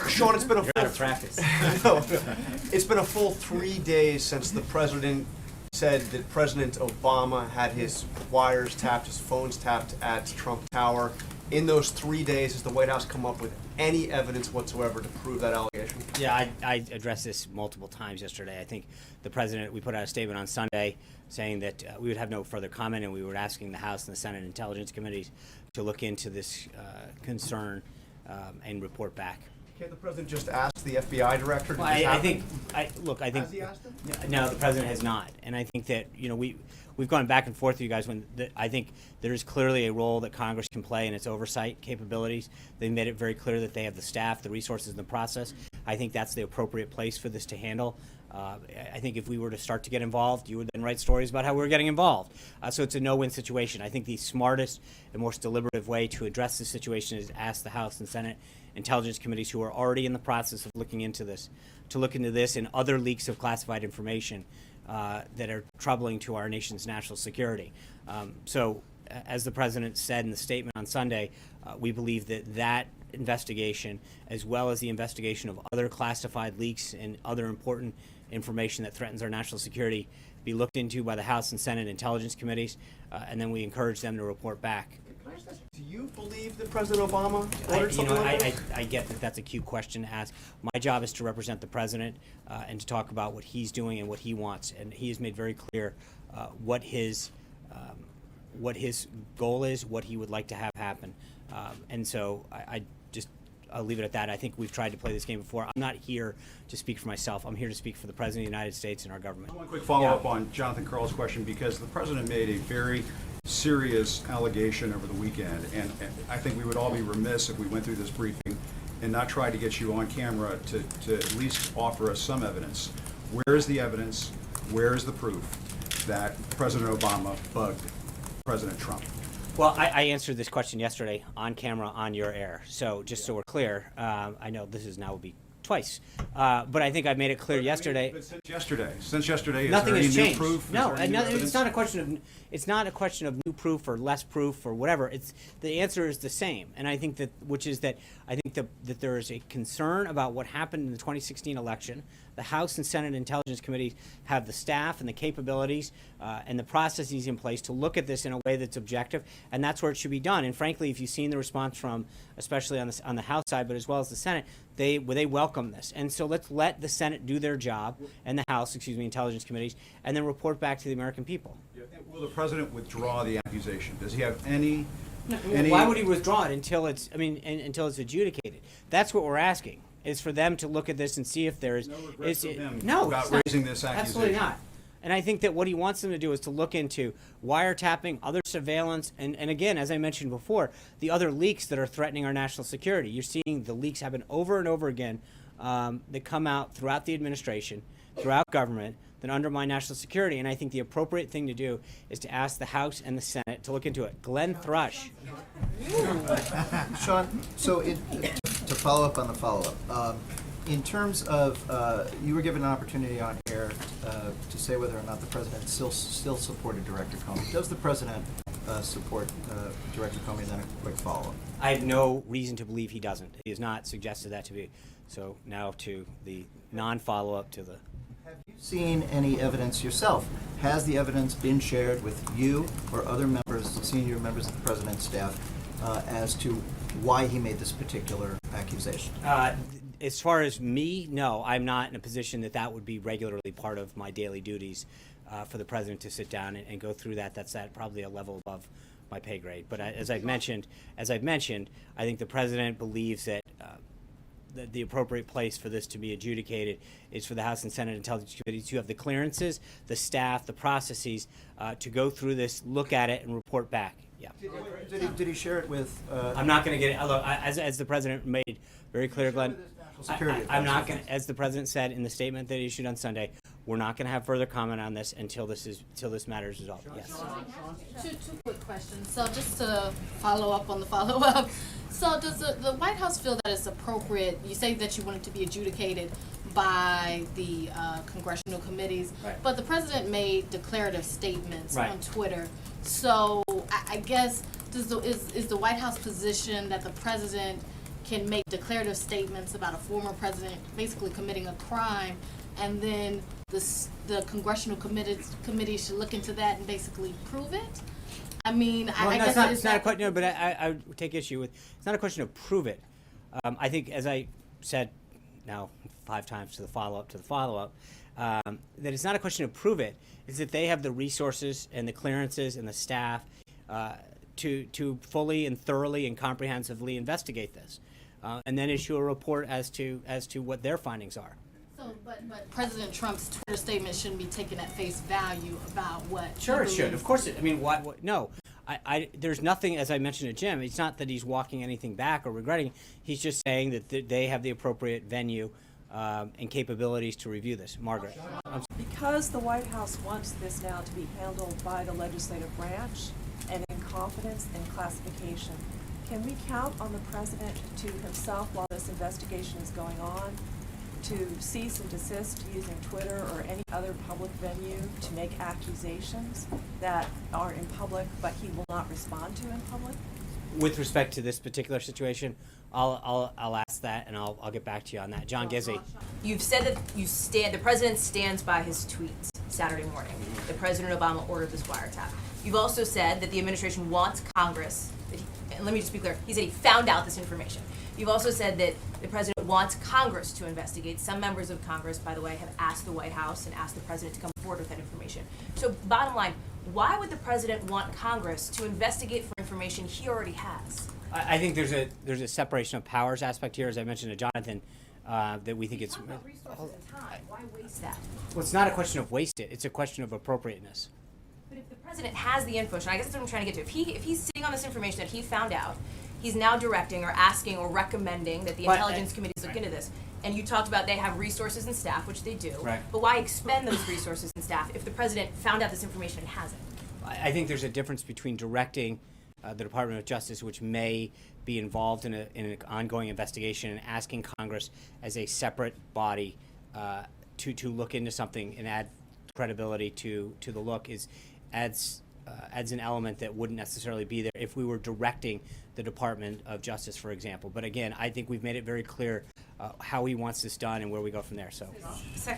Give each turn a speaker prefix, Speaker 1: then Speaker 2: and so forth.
Speaker 1: Sean, it's been a
Speaker 2: You're
Speaker 1: full
Speaker 2: out of practice.
Speaker 1: No, it's been a full 3 days since the president said that President Obama had his wires tapped, his phones tapped at Trump Tower. In those 3 days, has the White House come up with any evidence whatsoever to prove that allegation?
Speaker 2: Yeah, I addressed this multiple times yesterday. I think the president, we put out a statement on Sunday saying that we would have no further comment, and we were asking the House and the Senate Intelligence Committees to look into this concern and report back.
Speaker 1: Can't the president just ask the FBI director to
Speaker 2: Well,
Speaker 1: just
Speaker 2: I think
Speaker 1: Has he asked him?
Speaker 2: no, the president has not, and I think that we've gone back and forth with you guys. I think there is clearly a role that Congress can play in its oversight capabilities. They made it very clear that they have the staff, the resources, and the process. I think that's the appropriate place for this to handle. I think if we were to start to get involved, you would then write stories about how we were getting involved. So it's a no-win situation. I think the smartest and most deliberative way to address this situation is to ask the House and Senate Intelligence Committees, who are already in the process of looking into this, to look into this and other leaks of classified information that are troubling to our nation's national security. So, as the president said in the statement on Sunday, we believe that investigation, as well as the investigation of other classified leaks and other important information that threatens our national security, be looked into by the House and Senate Intelligence Committees, and then we encourage them to report back.
Speaker 1: Can I just ask, do you believe that President Obama ordered something like this?
Speaker 2: I get that that's a cute question to ask. My job is to represent the president and to talk about what he's doing and what he wants, and he has made very clear what his goal is, what he would like to have happen, and so I'll leave it at that. I think we've tried to play this game before. I'm not here to speak for myself. I'm here to speak for the President of the United States and our government.
Speaker 3: One quick follow-up on Jonathan Karl's question, because the President made a very serious allegation over the weekend, and I think we would all be remiss if we went through this briefing and not tried to get you on camera to at least offer us some evidence. Where is the evidence? Where is the proof that President Obama bugged President Trump?
Speaker 2: Well, I answered this question yesterday on camera on your air. So just so we're clear, I know this is now will be twice, but I think I made it clear yesterday.
Speaker 3: But since yesterday,
Speaker 2: Nothing
Speaker 3: is
Speaker 2: has
Speaker 3: there any
Speaker 2: changed.
Speaker 3: new proof?
Speaker 2: No,
Speaker 3: Is there any new evidence?
Speaker 2: it's not a question of new proof or less proof or whatever. It's the answer is the same, and I think that that there is a concern about what happened in the 2016 election. The House and Senate Intelligence Committees have the staff and the capabilities and the processes in place to look at this in a way that's objective, and that's where it should be done. And frankly, if you've seen the response from, especially on the House side, but as well as the Senate, they welcome this. And so let's let the Senate do their job and the House, Intelligence Committees, and then report back to the American people.
Speaker 3: Will the President withdraw the accusation? Does he have any?
Speaker 2: Why would he withdraw it until it's adjudicated? That's what we're asking. Is for them to look at this and see if there is.
Speaker 3: No regrets from him
Speaker 2: no,
Speaker 3: about
Speaker 2: it's not.
Speaker 3: raising this accusation.
Speaker 2: Absolutely not. And I think that what he wants them to do is to look into wiretapping, other surveillance, and again, as I mentioned before, the other leaks that are threatening our national security. You're seeing the leaks happen over and over again that come out throughout the administration, throughout government, that undermine national security. And I think the appropriate thing to do is to ask the House and the Senate to look into it. Glenn Thrush.
Speaker 4: Sean, so to follow up on the follow-up, in terms of, you were given an opportunity on air to say whether or not the president still supported Director Comey. Does the president support Director Comey? And then a quick follow-up.
Speaker 2: I have no reason to believe he doesn't. He has not suggested that to me. So now to the non-follow-up to the...
Speaker 4: Have you seen any evidence yourself? Has the evidence been shared with you or other members, senior members of the president's staff, as to why he made this particular accusation?
Speaker 2: As far as me, no, I'm not in a position that would be regularly part of my daily duties for the president to sit down and go through that. That's probably a level above my pay grade. But as I've mentioned, I think the president believes that the appropriate place for this to be adjudicated is for the House and Senate Intelligence Committees to have the clearances, the staff, the processes to go through this, look at it, and report back. Yeah.
Speaker 4: Did he share it with?
Speaker 2: I'm not going to get it. Look, as the president made very clear, Glenn. I'm not going to, as the president said in the statement that he issued on Sunday, we're not going to have further comment on this until this matter is resolved. Yes.
Speaker 5: Two quick questions. So just to follow up on the follow-up. So does the White House feel that it's appropriate? You say that you want it to be adjudicated by the congressional committees,
Speaker 2: right.
Speaker 5: But the president made declarative statements
Speaker 2: right.
Speaker 5: on Twitter. So I guess is the White House position that the president can make declarative statements about a former president basically committing a crime, and then the congressional committee should look into that and basically prove it? I mean,
Speaker 2: Well,
Speaker 5: I
Speaker 2: no,
Speaker 5: guess
Speaker 2: it's not a question. No, but I would take issue with. It's not a question of prove it. I think, as I said now 5 times to the follow-up, that it's not a question of prove it. It's that they have the resources and the clearances and the staff to fully and thoroughly and comprehensively investigate this, and then issue a report as to what their findings are.
Speaker 5: so. But President Trump's Twitter statement shouldn't be taken at face value about what.
Speaker 2: Sure,
Speaker 5: he
Speaker 2: it should.
Speaker 5: believes.
Speaker 2: Of course, I mean, why? No, there's nothing. As I mentioned to Jim, it's not that he's walking anything back or regretting. He's just saying that they have the appropriate venue and capabilities to review this. Margaret.
Speaker 6: Because the White House wants this now to be handled by the legislative branch and in confidence and classification, can we count on the president to himself, while this investigation is going on, to cease and desist using Twitter or any other public venue to make accusations that are in public but he will not respond to in public?
Speaker 2: With respect to this particular situation, I'll ask that and I'll get back to you on that. John Gizzi.
Speaker 7: You've said that the president stands by his tweets Saturday morning, that President Obama ordered this wiretap. You've also said that the administration wants Congress, and let me just be clear, he said he found out this information. You've also said that the president wants Congress to investigate. Some members of Congress, by the way, have asked the White House and asked the president to come forward with that information. So bottom line, why would the president want Congress to investigate for information he already has?
Speaker 2: I think there's a separation of powers aspect here, as I mentioned to Jonathan, that we think it's.
Speaker 7: Talk about resources and time. Why waste that?
Speaker 2: Well, it's not a question of waste it. It's a question of appropriateness.
Speaker 7: But if the president has the info, and I guess that's what I'm trying to get to. If he's sitting on this information that he found out, he's now directing or asking or recommending that the
Speaker 2: But,
Speaker 7: intelligence committees look into this. And you talked about they have resources and staff, which they do.
Speaker 2: Right.
Speaker 7: But why expend those resources and staff if the president found out this information and hasn't?
Speaker 2: I think there's a difference between directing the Department of Justice, which may be involved in an ongoing investigation, and asking Congress as a separate body to look into something and add credibility to the look adds an element that wouldn't necessarily be there if we were directing the Department of Justice, for example. But again, I think we've made it very clear how he wants this done and where we go from there. So.